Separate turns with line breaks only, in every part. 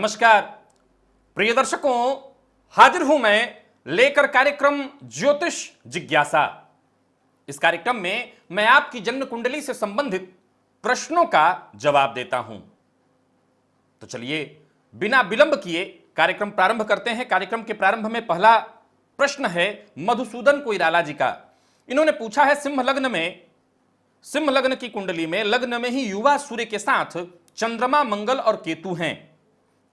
नमस्कार प्रिय दर्शकों, हाजिर हूं मैं लेकर कार्यक्रम ज्योतिष जिज्ञासा। इस कार्यक्रम में मैं आपकी जन्म कुंडली से संबंधित प्रश्नों का जवाब देता हूं। तो चलिए बिना विलंब किए कार्यक्रम प्रारंभ करते हैं। कार्यक्रम के प्रारंभ में पहला प्रश्न है मधुसूदन कोइराला जी का। इन्होंने पूछा है सिंह लग्न की कुंडली में लग्न में ही युवा सूर्य के साथ चंद्रमा, मंगल और केतु हैं।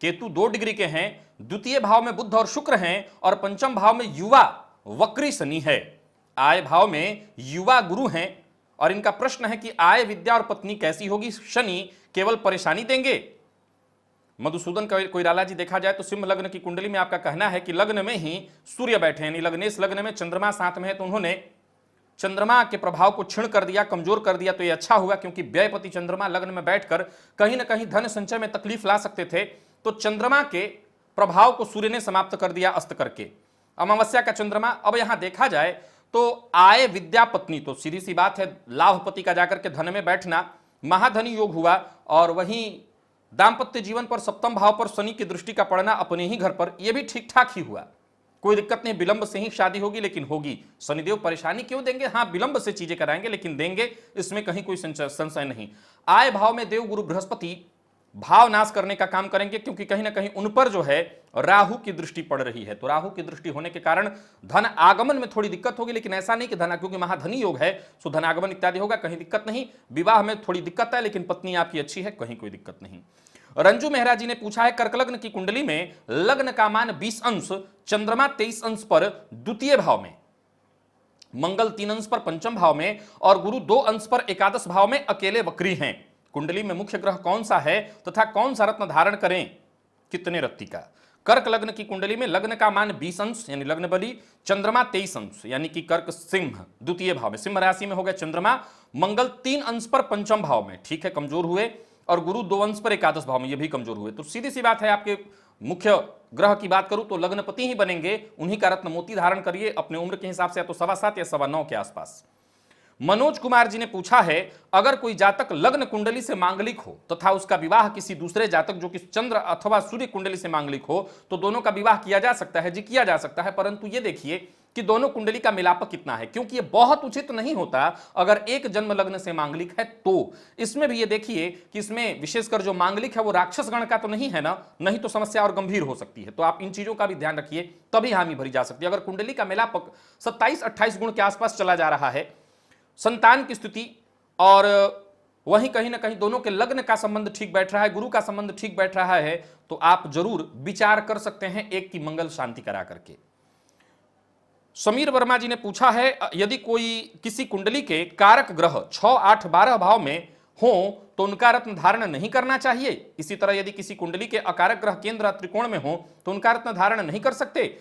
केतु 2 डिग्री के हैं, द्वितीय भाव में बुध और शुक्र हैं और पंचम भाव में युवा वक्री शनि है। आय भाव में युवा गुरु हैं और इनका प्रश्न है कि आय, विद्या और पत्नी कैसी होगी? शनि केवल परेशानी देंगे? मधुसूदन कोइराला जी, देखा जाए तो सिंह लग्न की कुंडली में आपका कहना है कि लग्न में ही सूर्य बैठे हैं, लग्नेश लग्न में चंद्रमा साथ में है, तो उन्होंने चंद्रमा के प्रभाव को क्षीण कर दिया, कमजोर कर दिया। तो यह अच्छा हुआ क्योंकि व्ययपति चंद्रमा लग्न में बैठकर कहीं ना कहीं धन संचय में तकलीफ ला सकते थे। तो चंद्रमा के प्रभाव को सूर्य ने समाप्त कर दिया अस्त करके। अमावस्या का चंद्रमा। अब यहां देखा जाए तो आय, विद्या, पत्नी, तो सीधी सी बात है लाभपति का जाकर के धन में बैठना महाधनी योग हुआ। और वहीं दाम्पत्य जीवन पर सप्तम भाव पर शनि की दृष्टि का पड़ना अपने ही घर पर, यह भी ठीक ठाक ही हुआ। कोई दिक्कत नहीं, विलंब से ही शादी होगी लेकिन होगी। शनिदेव परेशानी क्यों देंगे? हाँ, विलंब से चीजें कराएंगे लेकिन देंगे, इसमें कहीं कोई संशय नहीं। आय भाव में देव गुरु बृहस्पति भाव नाश करने का काम करेंगे क्योंकि कहीं ना कहीं उन पर जो है राहु की दृष्टि पड़ रही है। तो राहु की दृष्टि होने के कारण धन आगमन में थोड़ी दिक्कत होगी, लेकिन ऐसा नहीं कि धन, क्योंकि महाधनी योग है सो धन आगमन इत्यादि होगा, कहीं दिक्कत नहीं। विवाह में थोड़ी दिक्कत है लेकिन पत्नी आपकी अच्छी है, कहीं कोई दिक्कत नहीं। रंजू मेहरा जी ने पूछा है कर्क लग्न की कुंडली में लग्न का मान 20 अंश, चंद्रमा 23 अंश पर द्वितीय भाव में, मंगल 3 अंश पर पंचम भाव में और गुरु 2 अंश पर एकादश भाव में अकेले वक्री हैं। कुंडली में मुख्य ग्रह कौन सा है तथा कौन सा रत्न धारण करें? कितने रत्ती का? कर्क लग्न की कुंडली में लग्न का मान 20 अंश यानी लग्न बली, चंद्रमा 23 अंश यानी कि कर्क सिंह द्वितीय भाव में, सिंह राशि में हो गया चंद्रमा, मंगल 3 अंश पर पंचम भाव में, ठीक है, कमजोर हुए, और गुरु 2 अंश पर एकादश भाव में, ये भी कमजोर हुए। तो सीधी सी बात है, आपके मुख्य ग्रह की बात करूं तो लग्नपति ही बनेंगे, उन्हीं का रत्न मोती धारण करिए अपने उम्र के हिसाब से, या तो 7.25 या 9.25 के आसपास। मनोज कुमार जी ने पूछा है अगर कोई जातक लग्न कुंडली से मांगलिक हो तथा उसका विवाह किसी दूसरे जातक जो कि चंद्र अथवा सूर्य कुंडली से मांगलिक हो तो दोनों का विवाह किया जा सकता है? जी, किया जा सकता है, परंतु ये देखिए कि दोनों कुंडली का मिलाप कितना है, क्योंकि ये बहुत उचित नहीं होता अगर एक जन्म लग्न से मांगलिक है तो। इसमें भी ये देखिए कि इसमें विशेषकर जो मांगलिक है वो राक्षस गण का तो नहीं है ना, नहीं तो समस्या और गंभीर हो सकती है। तो आप इन चीजों का भी ध्यान रखिए, तभी हामी भरी जा सकती है। अगर कुंडली का मिलाप 27-28 गुण के आसपास चला जा रहा है, संतान की स्थिति और वहीं कहीं ना कहीं दोनों के लग्न का संबंध ठीक बैठ रहा है, गुरु का संबंध ठीक बैठ रहा है, तो आप जरूर विचार कर सकते हैं एक की मंगल शांति करा करके। समीर वर्मा जी ने पूछा है यदि कोई किसी कुंडली के कारक ग्रह 6, 8, 12 भाव में हो तो उनका रत्न धारण नहीं करना चाहिए। इसी तरह यदि किसी कुंडली के अकारक ग्रह केंद्र त्रिकोण में हो तो उनका रत्न धारण नहीं कर सकते।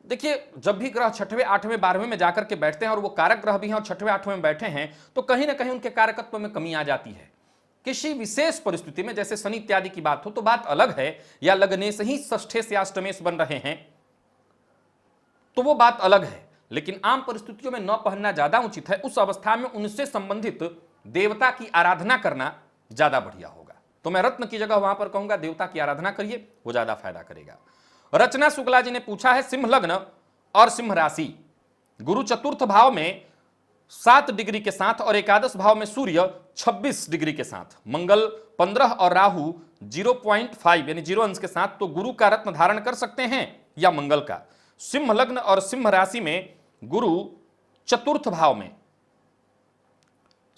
देखिए, जब भी ग्रह 6वें, 8वें, 12वें में जाकर के बैठते हैं और वो कारक ग्रह भी हैं और 6वें, 8वें में बैठे हैं तो कहीं ना कहीं उनके कारकत्व में कमी आ जाती है। किसी विशेष परिस्थिति में जैसे शनि इत्यादि की बात हो तो बात अलग है, या लग्ने से ही षष्ठेश या अष्टमेश बन रहे हैं तो वो बात अलग है, लेकिन आम परिस्थितियों में न पहनना ज्यादा उचित है। उस अवस्था में उनसे संबंधित देवता की आराधना करना ज्यादा बढ़िया होगा। तो मैं रत्न की जगह वहां पर कहूंगा देवता की आराधना करिए, वो ज्यादा फायदा करेगा। रचना शुक्ला जी ने पूछा है सिंह लग्न और सिंह राशि, गुरु चतुर्थ भाव में 7 डिग्री के साथ और एकादश भाव में सूर्य 26 डिग्री के साथ, मंगल 15 और राहु 0.5 यानी 0 अंश के साथ, तो गुरु का रत्न धारण कर सकते हैं या मंगल का? सिंह लग्न और सिंह राशि में गुरु चतुर्थ भाव में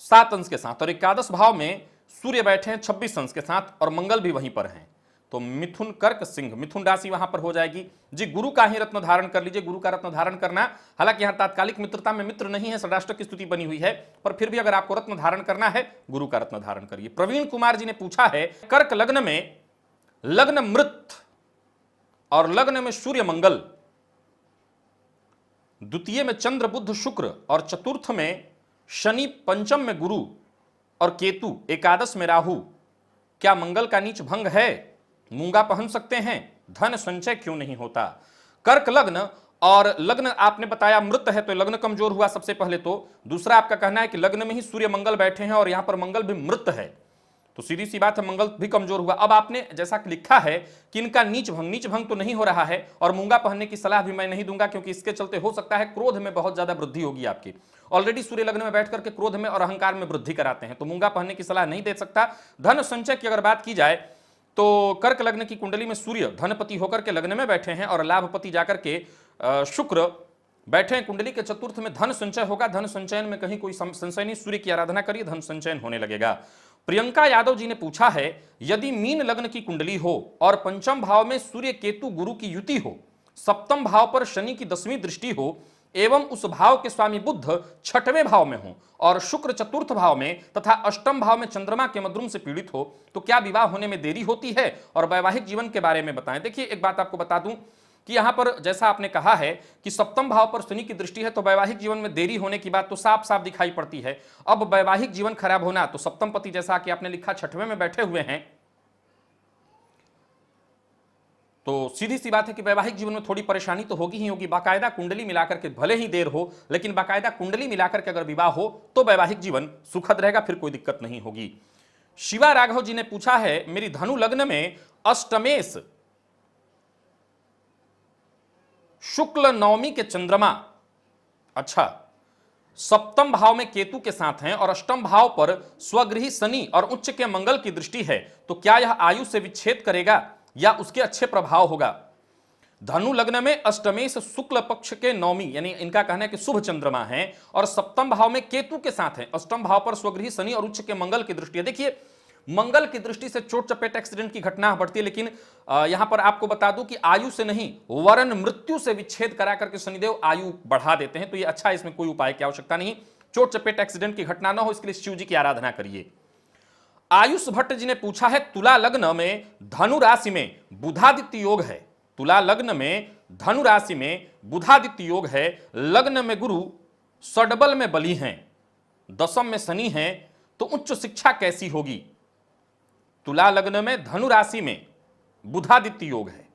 7 अंश के साथ और एकादश भाव में सूर्य बैठे हैं 26 अंश के साथ और मंगल भी वहीं पर हैं, तो मिथुन, कर्क, सिंह, मिथुन राशि वहां पर हो जाएगी। जी, गुरु का ही रत्न धारण कर लीजिए। गुरु का रत्न धारण करना, हालांकि यहां तात्कालिक मित्रता में मित्र नहीं है, षडाष्टक की स्थिति बनी हुई है, पर फिर भी अगर आपको रत्न धारण करना है गुरु का रत्न धारण करिए। प्रवीण कुमार जी ने पूछा है कर्क लग्न में लग्न मृत और लग्न में सूर्य मंगल, द्वितीय में चंद्र बुध शुक्र और चतुर्थ में शनि, पंचम में गुरु और केतु, एकादश में राहु, क्या मंगल का नीच भंग है? मूंगा पहन सकते हैं? धन संचय क्यों नहीं होता? कर्क लग्न और लग्न आपने बताया मृत है तो लग्न कमजोर हुआ सबसे पहले तो। दूसरा आपका कहना है कि लग्न में ही सूर्य मंगल बैठे हैं और यहां पर मंगल भी मृत है, तो सीधी सी बात है, मंगल भी कमजोर हुआ। अब आपने जैसा कि लिखा है कि इनका नीच भंग तो नहीं हो रहा है, और मूंगा पहनने की सलाह भी मैं नहीं दूंगा, क्योंकि इसके चलते हो सकता है क्रोध में बहुत ज्यादा वृद्धि होगी आपकी। ऑलरेडी सूर्य लग्न में बैठ करके क्रोध में और अहंकार में वृद्धि कराते हैं, तो मूंगा पहनने की सलाह नहीं दे सकता। धन संचय की अगर बात की जाए तो कर्क लग्न की कुंडली में सूर्य धनपति होकर के लग्न में बैठे हैं, और लाभपति जाकर के शुक्र बैठे हैं कुंडली के चतुर्थ में। धन संचय होगा, धन संचयन में कहीं कोई संशय नहीं। सूर्य की आराधना करिए, धन संचयन होने लगेगा। प्रियंका यादव जी ने पूछा है, यदि मीन लग्न की कुंडली हो और पंचम भाव में सूर्य केतु गुरु की युति हो, सप्तम भाव पर शनि की 10वीं दृष्टि हो, एवं उस भाव के स्वामी बुध छठवें भाव में हो और शुक्र चतुर्थ भाव में तथा अष्टम भाव में चंद्रमा के मद्रुम से पीड़ित हो, तो क्या विवाह होने में देरी होती है? और वैवाहिक जीवन के बारे में बताएं। देखिए, एक बात आपको बता दूं कि यहां पर जैसा आपने कहा है कि सप्तम भाव पर शनि की दृष्टि है, तो वैवाहिक जीवन में देरी होने की बात तो साफ साफ दिखाई पड़ती है। अब वैवाहिक जीवन खराब होना, तो सप्तम पति जैसा कि आपने लिखा छठवें में बैठे हुए हैं, तो सीधी सी बात है कि वैवाहिक जीवन में थोड़ी परेशानी तो होगी ही होगी। बाकायदा कुंडली मिलाकर के भले ही देर हो, लेकिन बाकायदा कुंडली मिलाकर के अगर विवाह हो तो वैवाहिक जीवन सुखद रहेगा, फिर कोई दिक्कत नहीं होगी। शिवा राघव जी ने पूछा है, मेरी धनु लग्न में अष्टमेश शुक्ल नवमी के चंद्रमा, अच्छा, सप्तम भाव में केतु के साथ हैं और अष्टम भाव पर स्वगृही शनि और उच्च के मंगल की दृष्टि है, तो क्या यह आयु से विच्छेद करेगा या उसके अच्छे प्रभाव होगा? धनु लग्न में अष्टमेश शुक्ल पक्ष के नवमी, यानी इनका कहना है कि शुभ चंद्रमा है, और सप्तम भाव में केतु के साथ है। अष्टम भाव पर स्वगृही शनि और उच्च के मंगल की दृष्टि है। देखिए, मंगल की दृष्टि से चोट चपेट एक्सीडेंट की घटना बढ़ती है, लेकिन यहां पर आपको बता दूं कि आयु से नहीं, वरन मृत्यु से विच्छेद करा करके शनिदेव आयु बढ़ा देते हैं। तो ये अच्छा है, इसमें कोई उपाय की आवश्यकता नहीं। चोट चपेट एक्सीडेंट की घटना ना हो, इसके लिए शिव जी की आराधना करिए। आयुष भट्ट जी ने पूछा है, तुला लग्न में धनु राशि में बुधादित्य योग है, तुला लग्न में धनु राशि में बुधादित्य योग है, लग्न में गुरु षडबल में बली हैं, दशम में शनि हैं, तो उच्च शिक्षा कैसी होगी? तुला लग्न में धनु राशि में बुधादित्य योग है,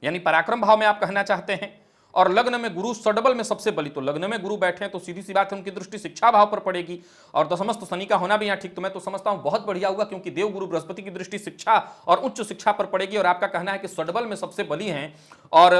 यानी पराक्रम भाव में आप कहना चाहते हैं, और लग्न में गुरु षडबल में सबसे बली। तो लग्न में गुरु बैठे हैं तो सीधी सी बात है, उनकी दृष्टि शिक्षा भाव पर पड़ेगी, और दशमस्थ शनि का होना भी यहाँ ठीक। तो मैं तो समझता हूं बहुत बढ़िया हुआ, क्योंकि देव गुरु बृहस्पति की दृष्टि शिक्षा और उच्च शिक्षा पर पड़ेगी, और आपका कहना है कि षडबल में सबसे बली हैं और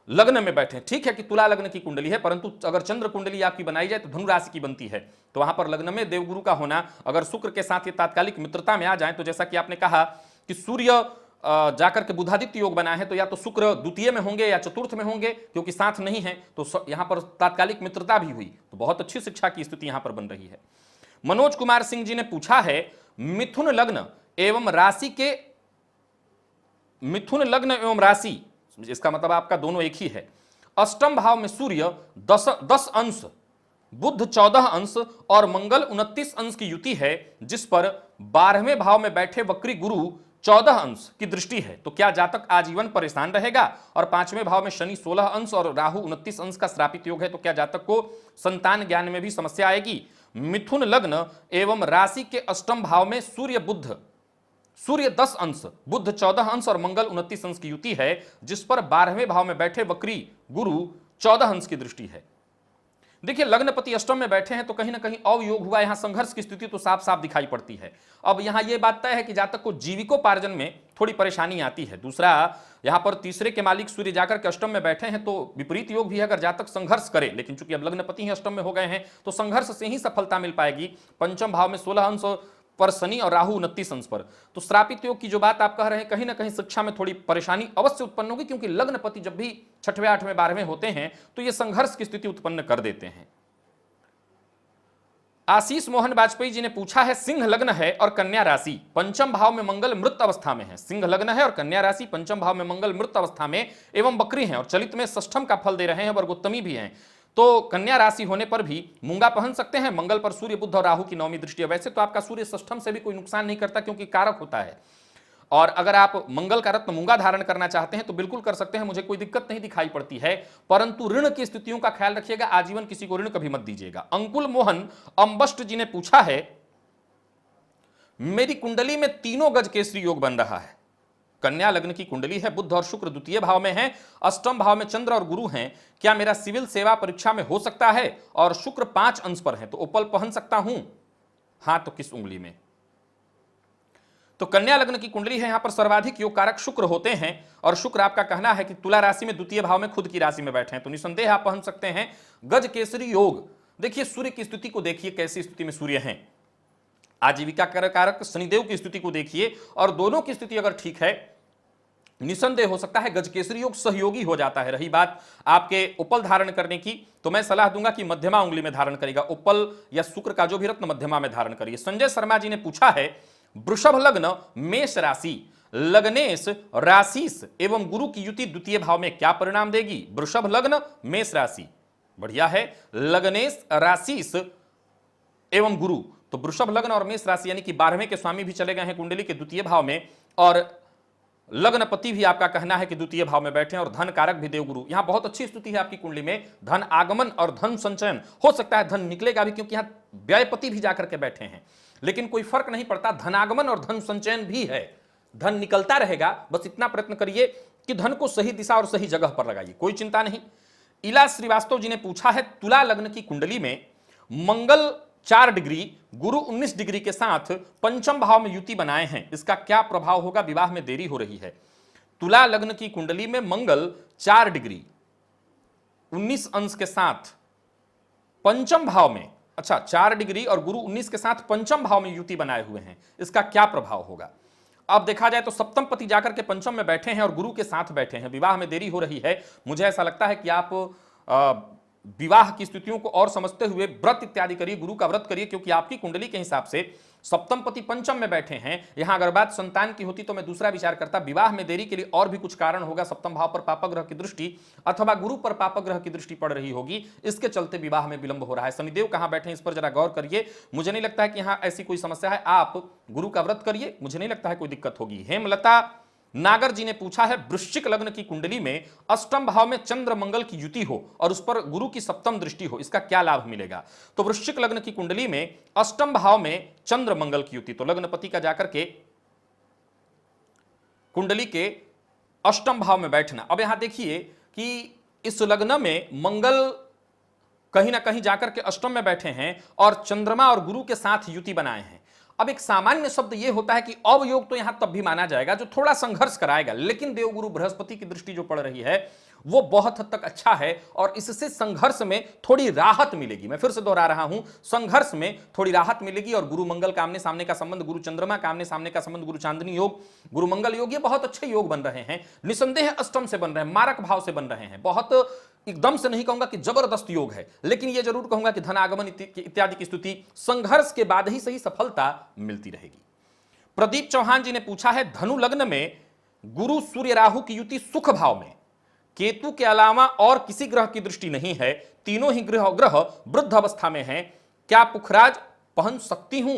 लग्न में बैठे। ठीक है कि तुला लग्न की कुंडली है, परंतु अगर चंद्र कुंडली आपकी बनाई जाए तो धनु राशि की बनती है, तो वहां पर लग्न में देवगुरु का होना, अगर शुक्र के साथ ये तात्कालिक मित्रता में आ जाए, तो जैसा कि आपने कहा कि सूर्य जाकर के बुधादित्य योग बना है, तो या तो शुक्र द्वितीय में होंगे या चतुर्थ में होंगे, क्योंकि साथ नहीं है, तो यहां पर तात्कालिक मित्रता भी हुई, तो बहुत अच्छी शिक्षा की स्थिति यहां पर बन रही है। मनोज कुमार सिंह जी ने पूछा है, मिथुन लग्न एवं राशि के, मिथुन लग्न एवं राशि, इसका मतलब आपका दोनों एक ही है, अष्टम भाव में सूर्य 10 अंश, बुध 14 अंश और मंगल 29 अंश की युति है, जिस पर 12वें भाव में बैठे वक्री गुरु 14 अंश की दृष्टि है, तो क्या जातक आजीवन परेशान रहेगा? और 5वें भाव में शनि 16 अंश और राहु 29 अंश का श्रापित योग है, तो क्या जातक को संतान ज्ञान में भी समस्या आएगी? मिथुन लग्न एवं राशि के अष्टम भाव में सूर्य 10 अंश, बुध 14 अंश और मंगल 29 अंश की युति है, जिस पर 12वें भाव में बैठे वक्री गुरु 14 अंश की दृष्टि है। देखिए, लग्नपति अष्टम में बैठे हैं तो कहीं ना कहीं अवयोग हुआ, यहां संघर्ष की स्थिति तो साफ साफ दिखाई पड़ती है। अब यहां यह बात तय है कि जातक को जीविकोपार्जन में थोड़ी परेशानी आती है। दूसरा, यहां पर तीसरे के मालिक सूर्य जाकर के अष्टम में बैठे हैं, तो विपरीत योग भी है अगर जातक संघर्ष करे, लेकिन चूंकि अब लग्नपति ही अष्टम में हो गए हैं तो संघर्ष से ही सफलता मिल पाएगी। पंचम भाव में 16 अंश पर शनि और राहु 29 अंश पर, तो श्रापित योग की जो बात आप कह रहे हैं, कहीं ना कहीं शिक्षा में थोड़ी परेशानी अवश्य उत्पन्न होगी, क्योंकि लग्नपति जब भी 6वें 8वें 12वें होते हैं तो ये संघर्ष की स्थिति उत्पन्न कर देते हैं। आशीष मोहन वाजपेयी जी ने पूछा है, सिंह लग्न है और कन्या राशि, पंचम भाव में मंगल मृत अवस्था में है। सिंह लग्न है और कन्या राशि, पंचम भाव में मंगल मृत अवस्था में एवं बकरी हैं और चलित में षष्ठम का फल दे रहे हैं, वर्गोत्तमी भी हैं, तो कन्या राशि होने पर भी मूंगा पहन सकते हैं। मंगल पर सूर्य बुध और राहु की नवमी दृष्टि है। वैसे तो आपका सूर्य षष्ठम से भी कोई नुकसान नहीं करता, क्योंकि कारक होता है, और अगर आप मंगल का रत्न मूंगा धारण करना चाहते हैं तो बिल्कुल कर सकते हैं, मुझे कोई दिक्कत नहीं दिखाई पड़ती है, परंतु ऋण की स्थितियों का ख्याल रखिएगा, आजीवन किसी को ऋण कभी मत दीजिएगा। अंकुल मोहन अंबस्ट जी ने पूछा है, मेरी कुंडली में तीनों गज केसरी योग बन रहा है, कन्या लग्न की कुंडली है, बुध और शुक्र द्वितीय भाव में है, अष्टम भाव में चंद्र और गुरु हैं, क्या मेरा सिविल सेवा परीक्षा में हो सकता है? और शुक्र 5 अंश पर है, तो ओपल पहन सकता हूं? हाँ, तो किस उंगली में? तो कन्या लग्न की कुंडली है, यहां पर सर्वाधिक योग कारक शुक्र होते हैं और शुक्र आपका कहना है कि तुला राशि में द्वितीय भाव में खुद की राशि में बैठे हैं, तो निसंदेह आप पहन सकते हैं गज केसरी योग। देखिए सूर्य की स्थिति को देखिए, कैसी स्थिति में सूर्य हैं। आजीविका कारक शनिदेव की स्थिति को देखिए, और दोनों की स्थिति अगर ठीक है, निसंदेह हो सकता है गजकेसरी योग सहयोगी हो जाता है। रही बात आपके उपल धारण करने की, तो मैं सलाह दूंगा कि मध्यमा उंगली में धारण करेगा, उपल या शुक्र का जो भी रत्न मध्यमा में धारण करिए। संजय शर्मा जी ने पूछा है वृषभ लग्न मेष राशि, लग्नेश राशिस एवं गुरु की युति द्वितीय भाव में क्या परिणाम देगी? वृषभ लग्न मेष राशि, बढ़िया है, लग्नेश राशिस एवं गुरु, तो वृषभ लग्न और मेष राशि यानी कि 12वें के स्वामी भी चले गए हैं कुंडली के द्वितीय भाव में, और लग्नपति भी आपका कहना है कि द्वितीय भाव में बैठे हैं, और धन कारक भी देवगुरु। यहां बहुत अच्छी स्थिति है आपकी कुंडली में, धन आगमन और धन संचयन हो सकता है, धन निकलेगा भी क्योंकि यहां व्ययपति भी जाकर के बैठे हैं, लेकिन कोई फर्क नहीं पड़ता, धनागमन और धन संचयन भी है, धन निकलता रहेगा। बस इतना प्रयत्न करिए कि धन को सही दिशा और सही जगह पर लगाइए, कोई चिंता नहीं। इला श्रीवास्तव जी ने पूछा है तुला लग्न की कुंडली में मंगल 4 डिग्री गुरु 19 डिग्री के साथ पंचम भाव में युति बनाए हैं, इसका क्या प्रभाव होगा? विवाह में देरी हो रही है। तुला लग्न की कुंडली में मंगल 4 डिग्री 19 अंश के साथ पंचम भाव में, अच्छा 4 डिग्री और गुरु 19 के साथ पंचम भाव में युति बनाए हुए हैं, इसका क्या प्रभाव होगा? अब देखा जाए तो सप्तम पति जाकर के पंचम में बैठे हैं और गुरु के साथ बैठे हैं, विवाह में देरी हो रही है। मुझे ऐसा लगता है कि आप विवाह की स्थितियों को और समझते हुए व्रत इत्यादि करिए, गुरु का व्रत करिए, क्योंकि आपकी कुंडली के हिसाब से सप्तम पति पंचम में बैठे हैं। यहां अगर बात संतान की होती तो मैं दूसरा विचार करता, विवाह में देरी के लिए और भी कुछ कारण होगा, सप्तम भाव पर पापग्रह की दृष्टि अथवा गुरु पर पापग्रह की दृष्टि पड़ रही होगी, इसके चलते विवाह में विलंब हो रहा है। शनिदेव कहां बैठे इस पर जरा गौर करिए, मुझे नहीं लगता है कि यहां ऐसी कोई समस्या है, आप गुरु का व्रत करिए, मुझे नहीं लगता है कोई दिक्कत होगी। हेमलता नागर जी ने पूछा है वृश्चिक लग्न की कुंडली में अष्टम भाव में चंद्र मंगल की युति हो और उस पर गुरु की सप्तम दृष्टि हो, इसका क्या लाभ मिलेगा? तो वृश्चिक लग्न की कुंडली में अष्टम भाव में चंद्र मंगल की युति, तो लग्नपति का जाकर के कुंडली के अष्टम भाव में बैठना। अब यहां देखिए कि इस लग्न में मंगल कहीं ना कहीं जाकर के अष्टम में बैठे हैं और चंद्रमा और गुरु के साथ युति बनाए हैं। अब एक सामान्य शब्द यह होता है कि अवयोग तो यहां तब भी माना जाएगा जो थोड़ा संघर्ष कराएगा, लेकिन देवगुरु बृहस्पति की दृष्टि जो पड़ रही है वो बहुत हद तक अच्छा है और इससे संघर्ष में थोड़ी राहत मिलेगी। मैं फिर से दोहरा रहा हूं, संघर्ष में थोड़ी राहत मिलेगी और गुरु मंगल का आमने सामने का संबंध, गुरु चंद्रमा का आमने सामने का संबंध, गुरु चांदनी योग, गुरु मंगल योग, ये बहुत अच्छे योग बन रहे हैं, निसंदेह अष्टम से बन रहे हैं, मारक भाव से बन रहे हैं। बहुत एकदम से नहीं कहूंगा कि जबरदस्त योग है, लेकिन यह जरूर कहूंगा कि धन आगमन इत्यादि की स्तुति संघर्ष के बाद ही सही सफलता मिलती रहेगी। प्रदीप चौहान जी ने पूछा है धनु लग्न में गुरु सूर्य राहु की युति सुख भाव में, केतु के अलावा और किसी ग्रह की दृष्टि नहीं है, तीनों ही ग्रह वृद्ध अवस्था में हैं, क्या पुखराज पहन सकती हूं?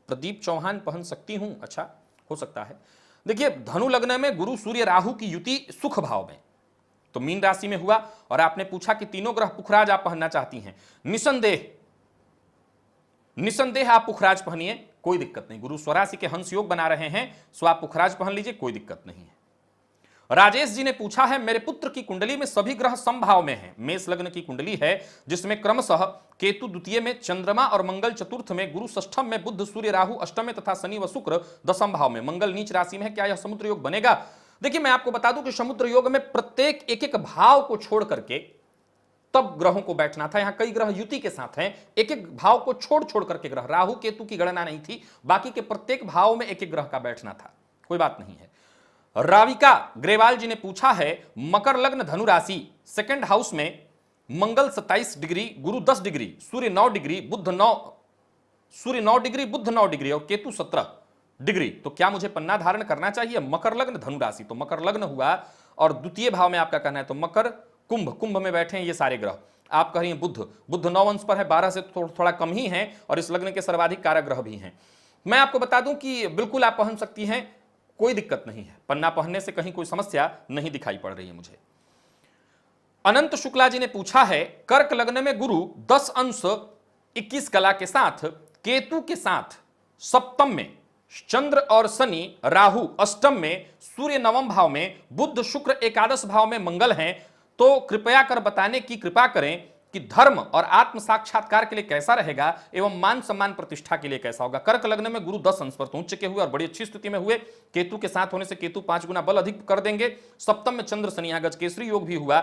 प्रदीप चौहान पहन सकती हूं, अच्छा हो सकता है। देखिए धनु लग्न में गुरु सूर्य राहु की युति सुख भाव में, तो मीन राशि में हुआ और आपने पूछा कि तीनों ग्रह पुखराज आप पहनना चाहती हैं, निसंदेह आप पुखराज पहनिए, कोई दिक्कत नहीं। गुरु स्वराशि के हंस योग बना रहे हैं, सो आप पुखराज पहन लीजिए, कोई दिक्कत नहीं है। राजेश जी ने पूछा है मेरे पुत्र की कुंडली में सभी ग्रह समभाव में हैं, मेष लग्न की कुंडली है जिसमें क्रमशः केतु द्वितीय में, चंद्रमा और मंगल चतुर्थ में, गुरु षष्ठम में, बुध सूर्य राहु अष्टम में तथा शनि व शुक्र दशम भाव में, मंगल नीच राशि में है, क्या यह समुद्र योग बनेगा? देखिए मैं आपको बता दूं कि समुद्र योग में प्रत्येक एक एक भाव को छोड़ करके तब ग्रहों को बैठना था। यहां कई ग्रह युति के साथ हैं, एक एक भाव को छोड़ छोड़ करके ग्रह, राहु केतु की गणना नहीं थी, बाकी के प्रत्येक भाव में एक एक ग्रह का बैठना था, कोई बात नहीं है। राविका ग्रेवाल जी ने पूछा है मकर लग्न धनु राशि, सेकंड हाउस में मंगल 27 डिग्री, गुरु 10 डिग्री, सूर्य 9 डिग्री, बुध 9 डिग्री, बुध 9 डिग्री और केतु 17 डिग्री, तो क्या मुझे पन्ना धारण करना चाहिए? मकर लग्न धनु राशि, तो मकर लग्न हुआ और द्वितीय भाव में आपका कहना है, तो मकर कुंभ में बैठे हैं ये सारे ग्रह। आप कह रही हैं बुध 9 अंश पर है, 12 से थोड़ा कम ही है और इस लग्न के सर्वाधिक कारक ग्रह भी हैं। मैं आपको बता दूं कि बिल्कुल आप पहन सकती हैं, कोई दिक्कत नहीं है, पन्ना पहनने से कहीं कोई समस्या नहीं दिखाई पड़ रही है मुझे। अनंत शुक्ला जी ने पूछा है कर्क लग्न में गुरु 10 अंश 21 कला के साथ केतु के साथ सप्तम में, चंद्र और शनि राहु अष्टम में, सूर्य नवम भाव में, बुध शुक्र एकादश भाव में मंगल हैं, तो कृपया कर बताने की कृपा करें कि धर्म और आत्म साक्षात्कार के लिए कैसा रहेगा एवं मान सम्मान प्रतिष्ठा के लिए कैसा होगा। कर्क लग्न में गुरु 10 अंश पर तो उच्च के हुए और बड़ी अच्छी स्थिति में हुए। केतु के साथ होने से केतु 5 गुना बल अधिक कर देंगे। सप्तम में चंद्र शनि, यहां गजकेसरी योग भी हुआ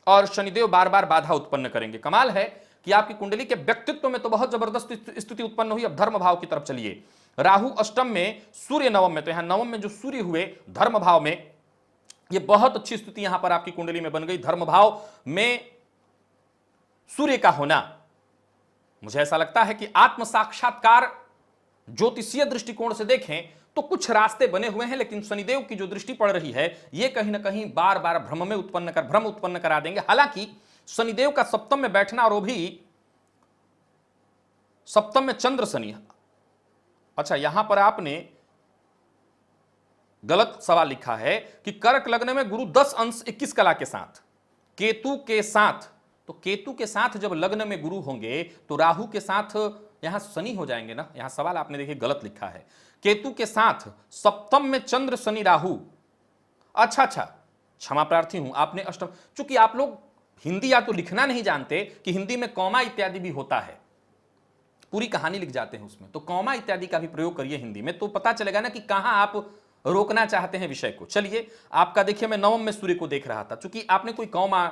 और शनिदेव बार बार बाधा उत्पन्न करेंगे। कमाल है कि आपकी कुंडली के व्यक्तित्व में तो बहुत जबरदस्त स्थिति उत्पन्न हुई। अब धर्म भाव की तरफ चलिए। राहु अष्टम में, सूर्य नवम में, तो यहां नवम में जो सूर्य हुए धर्म भाव में, ये बहुत अच्छी स्थिति यहां पर आपकी कुंडली में बन गई। धर्म भाव में सूर्य का होना, मुझे ऐसा लगता है कि आत्म साक्षात्कार ज्योतिषीय दृष्टिकोण से देखें तो कुछ रास्ते बने हुए हैं, लेकिन शनिदेव की जो दृष्टि पड़ रही है ये कहीं ना कहीं बार बार भ्रम उत्पन्न करा देंगे। हालांकि शनिदेव का सप्तम में बैठना, और वो भी सप्तम में चंद्र शनि। अच्छा, यहां पर आपने गलत सवाल लिखा है कि कर्क लग्न में गुरु 10 अंश 21 कला के साथ, केतु के साथ, तो केतु के साथ जब लग्न में गुरु होंगे तो राहु के साथ यहां शनि हो जाएंगे ना। यहां सवाल आपने देखिए गलत लिखा है। केतु के साथ सप्तम में चंद्र शनि राहु। अच्छा, क्षमा प्रार्थी हूं, आपने अष्टम, चूंकि आप लोग हिंदी या तो लिखना नहीं जानते कि हिंदी में कॉमा इत्यादि भी होता है, पूरी कहानी लिख जाते हैं उसमें, तो कॉमा इत्यादि का भी प्रयोग करिए हिंदी में, तो पता चलेगा ना कि कहां आप रोकना चाहते हैं विषय को। चलिए, आपका देखिए मैं नवम में सूर्य को देख रहा था, चूंकि आपने कोई कॉमा,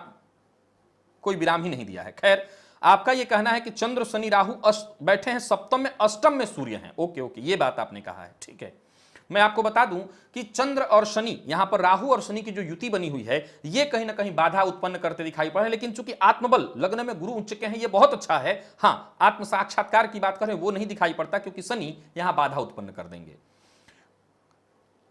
कोई विराम ही नहीं दिया है। खैर, आपका यह कहना है कि चंद्र शनि राहु बैठे हैं सप्तम में, अष्टम में सूर्य हैं। ओके, ये बात आपने कहा है, ठीक है। मैं आपको बता दूं कि चंद्र और शनि, यहां पर राहु और शनि की जो युति बनी हुई है ये कहीं ना कहीं बाधा उत्पन्न करते दिखाई पड़े, लेकिन चूंकि आत्मबल लग्न में गुरु उच्च के हैं, ये बहुत अच्छा है। हां, आत्म साक्षात्कार की बात करें वो नहीं दिखाई पड़ता, क्योंकि शनि यहां बाधा उत्पन्न कर देंगे।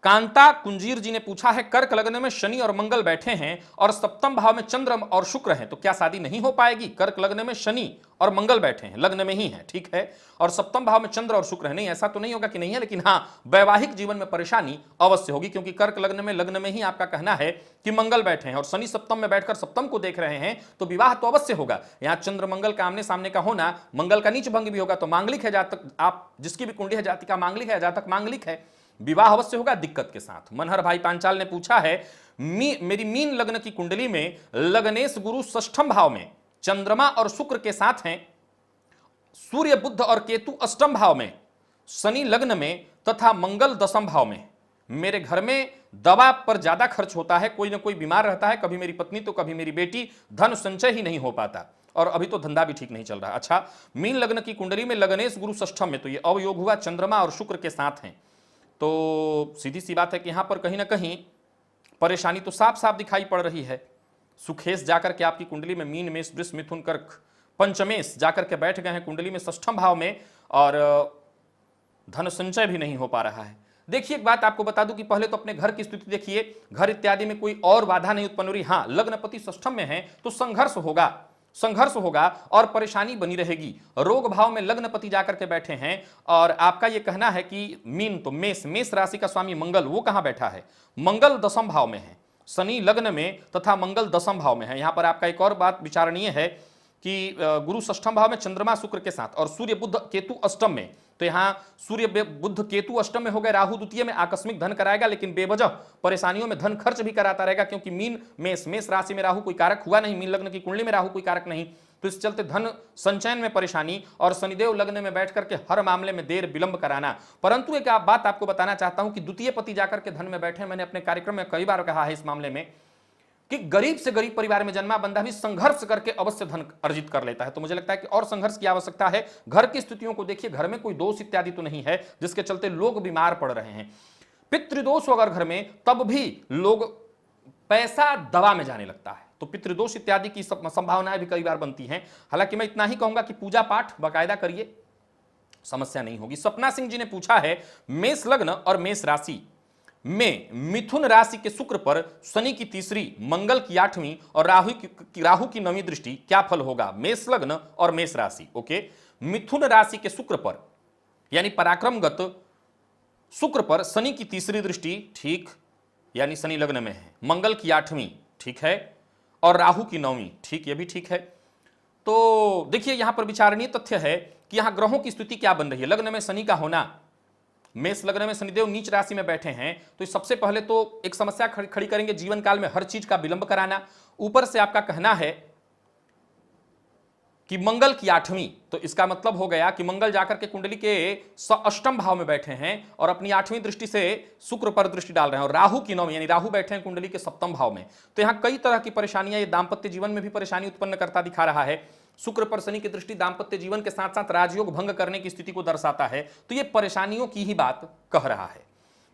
कांता कुंजीर जी ने पूछा है, कर्क लग्न में शनि और मंगल बैठे हैं और सप्तम भाव में चंद्र और शुक्र हैं, तो क्या शादी नहीं हो पाएगी? कर्क लग्न में शनि और मंगल बैठे हैं, लग्न में ही है, ठीक है, और सप्तम भाव में चंद्र और शुक्र है। नहीं, ऐसा तो नहीं होगा कि नहीं है, लेकिन हां, वैवाहिक जीवन में परेशानी अवश्य होगी, क्योंकि कर्क लग्न में ही आपका कहना है कि मंगल बैठे हैं और शनि सप्तम में बैठकर सप्तम को देख रहे हैं, तो विवाह तो अवश्य होगा। यहां चंद्र मंगल का आमने सामने का होना, मंगल का नीच भंग भी होगा, तो मांगलिक है, जातक आप जिसकी भी कुंडली है जाति का मांगलिक है, जातक मांगलिक है, विवाह अवश्य होगा, दिक्कत के साथ। मनहर भाई पांचाल ने पूछा है, मेरी मीन लग्न की कुंडली में लग्नेश गुरु षष्ठम भाव में, चंद्रमा और शुक्र के साथ हैं, सूर्य बुध और केतु अष्टम भाव में, शनि लग्न में तथा मंगल दशम भाव में। मेरे घर में दवा पर ज्यादा खर्च होता है, कोई ना कोई बीमार रहता है, कभी मेरी पत्नी तो कभी मेरी बेटी, धन संचय ही नहीं हो पाता और अभी तो धंधा भी ठीक नहीं चल रहा। अच्छा, मीन लग्न की कुंडली में लग्नेश गुरु षष्ठम में, तो ये अवयोग हुआ, चंद्रमा और शुक्र के साथ हैं, तो सीधी सी बात है कि यहां पर कहीं ना कहीं परेशानी तो साफ साफ दिखाई पड़ रही है। सुखेश जाकर के आपकी कुंडली में मीन मेष वृष मिथुन कर्क पंचमेश जाकर के बैठ गए हैं कुंडली में षष्ठम भाव में, और धन संचय भी नहीं हो पा रहा है। देखिए, एक बात आपको बता दूं कि पहले तो अपने घर की स्थिति देखिए, घर इत्यादि में कोई और बाधा नहीं उत्पन्न हो रही। हां, लग्नपति षष्ठम में है तो संघर्ष होगा और परेशानी बनी रहेगी। रोग भाव में लग्नपति जाकर के बैठे हैं, और आपका यह कहना है कि मीन तो मेष राशि का स्वामी मंगल, वो कहां बैठा है? मंगल दशम भाव में है, शनि लग्न में तथा मंगल दशम भाव में है। यहां पर आपका एक और बात विचारणीय है कि गुरु षष्ठम भाव में चंद्रमा शुक्र के साथ और सूर्य बुध केतु अष्टम में, तो यहां सूर्य बुध केतु अष्टम में हो गए, राहु द्वितीय में आकस्मिक धन कराएगा, लेकिन बेवजह परेशानियों में धन खर्च भी कराता रहेगा, क्योंकि मीन मेष राशि में राहु कोई कारक हुआ नहीं, मीन लग्न की कुंडली में राहु कोई कारक नहीं, तो इस चलते धन संचयन में परेशानी, और शनिदेव लग्न में बैठ करके हर मामले में देर विलंब कराना। परंतु एक बात आपको बताना चाहता हूं कि द्वितीय पति जाकर के धन में बैठे, मैंने अपने कार्यक्रम में कई बार कहा है इस मामले में कि गरीब से गरीब परिवार में जन्मा बंदा भी संघर्ष करके अवश्य धन अर्जित कर लेता है, तो मुझे लगता है कि और संघर्ष की आवश्यकता है। घर की स्थितियों को देखिए, घर में कोई दोष इत्यादि तो नहीं है जिसके चलते लोग बीमार पड़ रहे हैं। पितृदोष अगर घर में, तब भी लोग पैसा दवा में जाने लगता है, तो पितृदोष इत्यादि की संभावनाएं भी कई बार बनती हैं। हालांकि मैं इतना ही कहूंगा कि पूजा पाठ बाकायदा करिए, समस्या नहीं होगी। सपना सिंह जी ने पूछा है, मेष लग्न और मेष राशि में मिथुन राशि के शुक्र पर शनि की तीसरी, मंगल की 8वीं और राहु की 9वीं दृष्टि, क्या फल होगा? मेष लग्न और मेष राशि। ओके, मिथुन राशि के शुक्र पर यानी पराक्रमगत शुक्र पर शनि की तीसरी दृष्टि, ठीक, यानी शनि लग्न में है, मंगल की 8वीं, ठीक है, और राहु की 9वीं, ठीक, ये भी ठीक है। तो देखिए, यहां पर विचारणीय तथ्य है कि यहां ग्रहों की स्थिति क्या बन रही है। लग्न में शनि का होना, मेष लग्न में शनिदेव नीच राशि में बैठे हैं, तो सबसे पहले तो एक समस्या खड़ी करेंगे, जीवन काल में हर चीज का विलंब कराना। ऊपर से आपका कहना है कि मंगल की 8वीं, तो इसका मतलब हो गया कि मंगल जाकर के कुंडली के अष्टम भाव में बैठे हैं और अपनी 8वीं दृष्टि से शुक्र पर दृष्टि डाल रहे हैं, और राहु की 9वीं, यानी राहु बैठे हैं कुंडली के सप्तम भाव में। तो यहां कई तरह की परेशानियां, ये दांपत्य जीवन में भी परेशानी उत्पन्न करता दिखा रहा है। शुक्र पर शनि की दृष्टि दांपत्य जीवन के साथ साथ राजयोग भंग करने की स्थिति को दर्शाता है, तो ये परेशानियों की ही बात कह रहा है।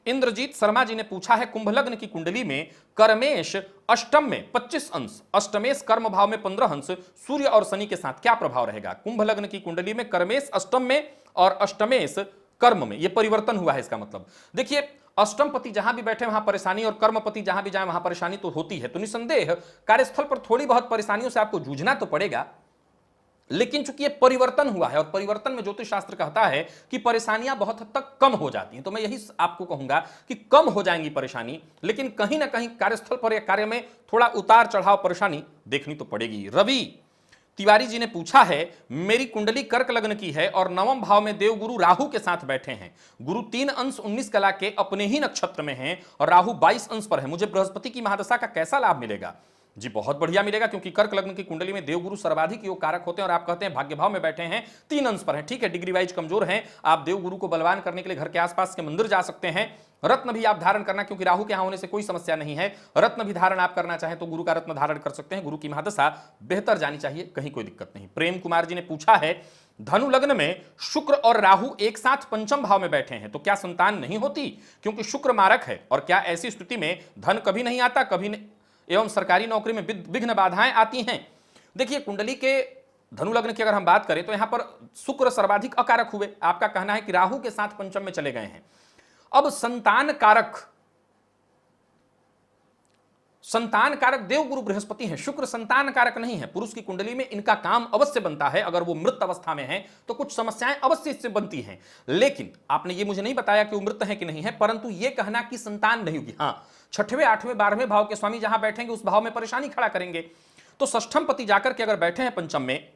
इंद्रजीत शर्मा जी ने पूछा है, कुंभ लग्न की कुंडली में कर्मेश अष्टम में 25 अंश, अष्टमेश कर्म भाव में 15 अंश, सूर्य और शनि के साथ क्या प्रभाव रहेगा? कुंभ लग्न की कुंडली में कर्मेश अष्टम में और अष्टमेश कर्म में, यह परिवर्तन हुआ है। इसका मतलब देखिए, अष्टम पति जहां भी बैठे वहां परेशानी, और कर्म पति जहां भी जाए वहां परेशानी तो होती है। तो निसंदेह कार्यस्थल पर थोड़ी बहुत परेशानियों से आपको जूझना तो पड़ेगा, लेकिन चूंकि ये परिवर्तन हुआ है, और परिवर्तन में ज्योतिष शास्त्र कहता है कि परेशानियां बहुत हद तक कम हो जाती हैं, तो मैं यही आपको कहूंगा कि कम हो जाएंगी परेशानी, लेकिन कहीं ना कहीं कार्यस्थल पर या कार्य में थोड़ा उतार चढ़ाव परेशानी देखनी तो पड़ेगी। रवि तिवारी जी ने पूछा है, मेरी कुंडली कर्क लग्न की है और नवम भाव में देवगुरु राहु के साथ बैठे हैं। गुरु 3 अंश 19 कला के अपने ही नक्षत्र में हैं और राहु 22 अंश पर है। मुझे बृहस्पति की महादशा का कैसा लाभ मिलेगा? जी बहुत बढ़िया मिलेगा, क्योंकि कर्क लग्न की कुंडली में देवगुरु सर्वाधिक योग कारक होते हैं, और आप कहते हैं भाग्य भाव में बैठे हैं, 3 अंश पर हैं। ठीक है, डिग्री वाइज कमजोर हैं। आप देवगुरु को बलवान करने के लिए घर के आसपास के मंदिर जा सकते हैं। रत्न भी आप धारण करना, क्योंकि राहु के यहां होने से कोई समस्या नहीं है। रत्न भी धारण आप करना चाहें तो गुरु का रत्न धारण कर सकते हैं। गुरु की महादशा बेहतर जानी चाहिए, कहीं कोई दिक्कत नहीं। प्रेम कुमार जी ने पूछा है, धनु लग्न में शुक्र और राहु एक साथ पंचम भाव में बैठे हैं, तो क्या संतान नहीं होती? क्योंकि शुक्र मारक है, और क्या ऐसी स्थिति में धन कभी नहीं आता, कभी एवं सरकारी नौकरी में विघ्न बाधाएं आती हैं? देखिए, कुंडली के धनु लग्न की अगर हम बात करें तो यहां पर शुक्र सर्वाधिक अकारक हुए। आपका कहना है कि राहु के साथ पंचम में चले गए हैं। अब संतान कारक देवगुरु बृहस्पति हैं, शुक्र संतान कारक नहीं है। पुरुष की कुंडली में इनका काम अवश्य बनता है, अगर वो मृत अवस्था में है तो कुछ समस्याएं अवश्य इससे बनती हैं। लेकिन आपने ये मुझे नहीं बताया कि वो मृत है कि नहीं है, परंतु ये कहना कि संतान नहीं होगी, हाँ, 6वें 8वें 12वें भाव के स्वामी जहां बैठेंगे उस भाव में परेशानी खड़ा करेंगे। तो षष्ठम पति जाकर के अगर बैठे हैं पंचम में,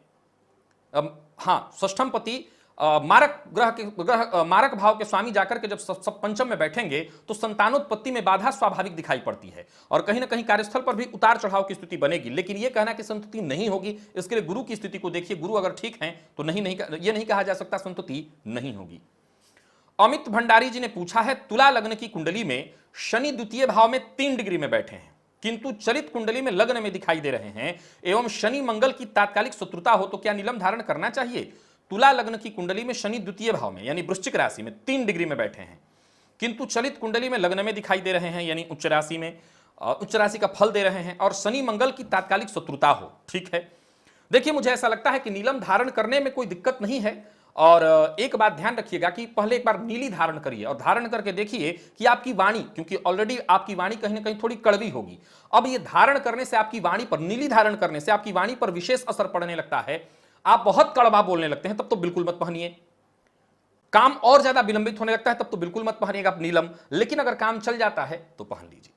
हाँ, षष्ठम पति मारक भाव के स्वामी जाकर के जब सब पंचम में बैठेंगे तो संतानोत्पत्ति में बाधा स्वाभाविक दिखाई पड़ती है, और कहीं ना कहीं कार्यस्थल पर भी उतार चढ़ाव की स्थिति बनेगी। लेकिन यह कहना कि संतति नहीं होगी, इसके लिए गुरु की स्थिति को देखिए। गुरु अगर ठीक है तो यह नहीं कहा जा सकता संतति नहीं होगी। अमित भंडारी जी ने पूछा है, तुला लग्न की कुंडली में शनि द्वितीय भाव में 3 डिग्री में बैठे हैं, किंतु चलित कुंडली में लग्न में दिखाई दे रहे हैं, एवं शनि मंगल की तात्कालिक शत्रुता हो, तो क्या नीलम धारण करना चाहिए? तुला लग्न की कुंडली में शनि द्वितीय भाव में यानी वृश्चिक राशि में 3 डिग्री में बैठे हैं, किंतु चलित कुंडली में लग्न में दिखाई दे रहे हैं, यानी उच्च राशि में, उच्च राशि का फल दे रहे हैं, और शनि मंगल की तात्कालिक शत्रुता हो। ठीक है, देखिए, मुझे ऐसा लगता है कि नीलम धारण करने में कोई दिक्कत नहीं है। और एक बात ध्यान रखिएगा कि पहले एक बार नीली धारण करिए और धारण करके देखिए कि आपकी वाणी, क्योंकि ऑलरेडी आपकी वाणी कहीं ना कहीं थोड़ी कड़वी होगी, अब ये धारण करने से आपकी वाणी पर, नीली धारण करने से आपकी वाणी पर विशेष असर पड़ने लगता है, आप बहुत कड़वा बोलने लगते हैं, तब तो बिल्कुल मत पहनिए। काम और ज्यादा विलंबित होने लगता है तब तो बिल्कुल मत पहनिएगा आप नीलम। लेकिन अगर काम चल जाता है तो पहन लीजिए,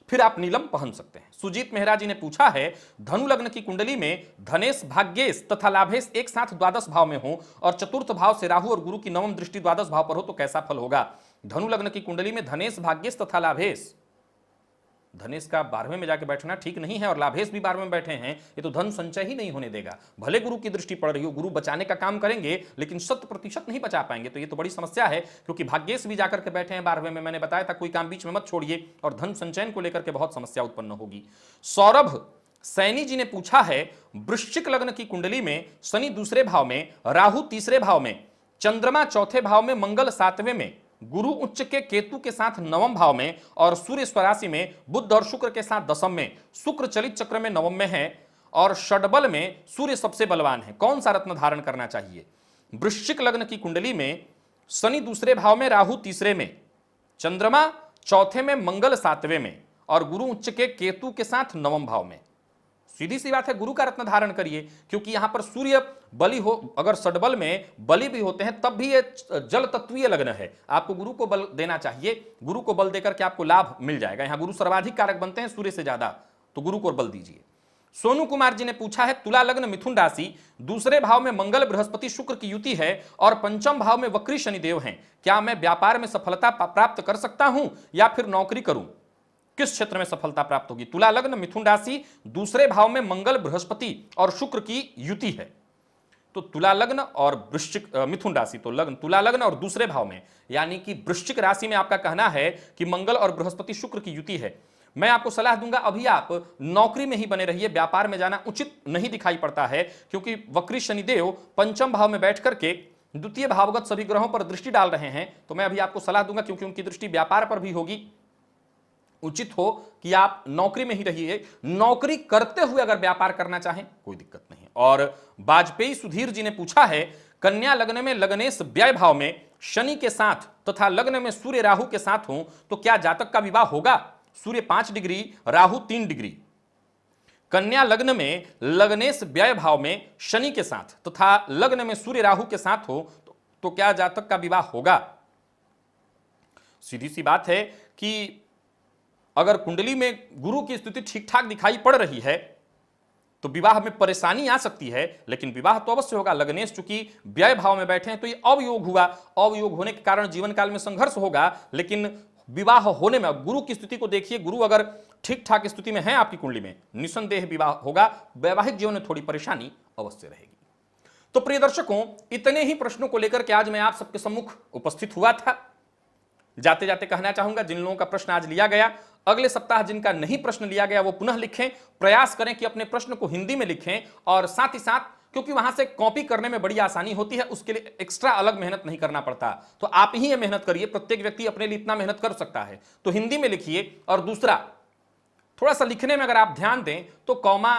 फिर आप नीलम पहन सकते हैं। सुजीत मेहरा जी ने पूछा है, धनु लग्न की कुंडली में धनेश भाग्येश तथा लाभेश एक साथ द्वादश भाव में हो और चतुर्थ भाव से राहु और गुरु की नवम दृष्टि द्वादश भाव पर हो, तो कैसा फल होगा? धनु लग्न की कुंडली में धनेश भाग्येश तथा लाभेश, धनेश का 12वें में जाके बैठना ठीक नहीं है, और लाभेश भी 12वें में बैठे हैं, ये तो धन संचय ही नहीं होने देगा। भले गुरु की दृष्टि पड़ रही हो, गुरु बचाने का काम करेंगे, लेकिन 100% नहीं बचा पाएंगे, तो ये तो बड़ी समस्या है। क्योंकि भाग्येश भी जाकर के बैठे हैं 12वें में, मैंने बताया था कोई काम बीच में मत छोड़िए, और धन संचयन को लेकर के बहुत समस्या उत्पन्न होगी। सौरभ सैनी जी ने पूछा है, वृश्चिक लग्न की कुंडली में शनि दूसरे भाव में, राहु तीसरे भाव में, चंद्रमा चौथे भाव में, मंगल 7वें में, गुरु उच्च के केतु के साथ 9वें भाव में, और सूर्य स्वराशि में, बुध और शुक्र के साथ 10वें में, शुक्र चलित चक्र में 9वें में है, और षडबल में सूर्य सबसे बलवान है। कौन सा रत्न धारण करना चाहिए? वृश्चिक लग्न की कुंडली में शनि दूसरे भाव में, राहु तीसरे में, चंद्रमा चौथे में, मंगल 7वें में, और गुरु उच्च के केतु के साथ 9वें भाव में। सीधी सी बात है, गुरु का रत्न धारण करिए, क्योंकि यहां पर सूर्य बलि हो, अगर सडबल में बलि भी होते हैं तब भी ये जल तत्वीय लग्न है, आपको गुरु को बल देना चाहिए। गुरु को बल देकर के आपको लाभ मिल जाएगा। यहां गुरु सर्वाधिक कारक बनते हैं सूर्य से ज्यादा, तो गुरु को बल दीजिए। सोनू कुमार जी ने पूछा है, तुला लग्न मिथुन राशि, दूसरे भाव में मंगल बृहस्पति शुक्र की युति है और पंचम भाव में वक्री शनिदेव हैं, क्या मैं व्यापार में सफलता प्राप्त कर सकता हूं या फिर नौकरी करूं? किस क्षेत्र में सफलता प्राप्त होगी? तुला लग्न मिथुन राशि, दूसरे भाव में मंगल बृहस्पति और शुक्र की युति है। तो तुला लग्न और वृश्चिक मिथुन राशि, तो लग्न तुला लग्न और दूसरे भाव में, यानी कि वृश्चिक राशि में आपका कहना है कि मंगल और बृहस्पति शुक्र की युति है। मैं आपको सलाह दूंगा अभी आप नौकरी में ही बने रहिए, व्यापार में जाना उचित नहीं दिखाई पड़ता है, क्योंकि वक्री शनिदेव पंचम भाव में बैठ करके द्वितीय भावगत सभी ग्रहों पर दृष्टि डाल रहे हैं। तो मैं अभी आपको सलाह दूंगा, क्योंकि उनकी दृष्टि व्यापार पर भी होगी, उचित हो कि आप नौकरी में ही रहिए। नौकरी करते हुए अगर व्यापार करना चाहें कोई दिक्कत नहीं। और वाजपेयी सुधीर जी ने पूछा है, कन्या लग्न में लग्नेश व्यय भाव में शनि के साथ तथा लग्न में सूर्य राहु के साथ हो तो क्या जातक का विवाह होगा? सूर्य 5 डिग्री, राहु 3 डिग्री। कन्या लग्न में लग्नेश व्यय भाव में शनि के साथ तथा लग्न में सूर्य राहु के साथ हो तो क्या जातक का विवाह होगा? सीधी सी बात है कि अगर कुंडली में गुरु की स्थिति ठीक ठाक दिखाई पड़ रही है तो विवाह में परेशानी आ सकती है, लेकिन विवाह तो अवश्य होगा। लग्नेश चूंकि व्यय भाव में बैठे हैं तो ये अवयोग हुआ, अवयोग होने के कारण जीवन काल में संघर्ष होगा, लेकिन विवाह होने में गुरु की स्थिति को देखिए, गुरु अगर ठीक ठाक स्थिति में है आपकी कुंडली में, निसंदेह विवाह होगा। वैवाहिक जीवन में थोड़ी परेशानी अवश्य रहेगी। तो प्रिय दर्शकों, इतने ही प्रश्नों को लेकर के आज मैं आप सबके सम्मुख उपस्थित हुआ था। जाते जाते कहना चाहूंगा, जिन लोगों का प्रश्न आज लिया गया, अगले सप्ताह जिनका नहीं प्रश्न लिया गया वो पुनः लिखें। प्रयास करें कि अपने प्रश्न को हिंदी में लिखें, और साथ ही साथ क्योंकि वहां से कॉपी करने में बड़ी आसानी होती है, उसके लिए एक्स्ट्रा अलग मेहनत नहीं करना पड़ता। तो आप ही ये मेहनत करिए, प्रत्येक व्यक्ति अपने लिए इतना मेहनत कर सकता है, तो हिंदी में लिखिए। और दूसरा, थोड़ा सा लिखने में अगर आप ध्यान दें तो कॉमा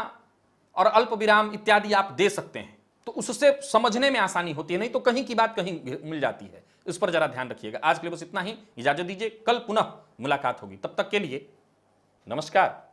और अल्प विराम इत्यादि आप दे सकते हैं, तो उससे समझने में आसानी होती है, नहीं तो कहीं की बात कहीं मिल जाती है। इस पर जरा ध्यान रखिएगा। आज के लिए बस इतना ही, इजाजत दीजिए, कल पुनः मुलाकात होगी। तब तक के लिए नमस्कार।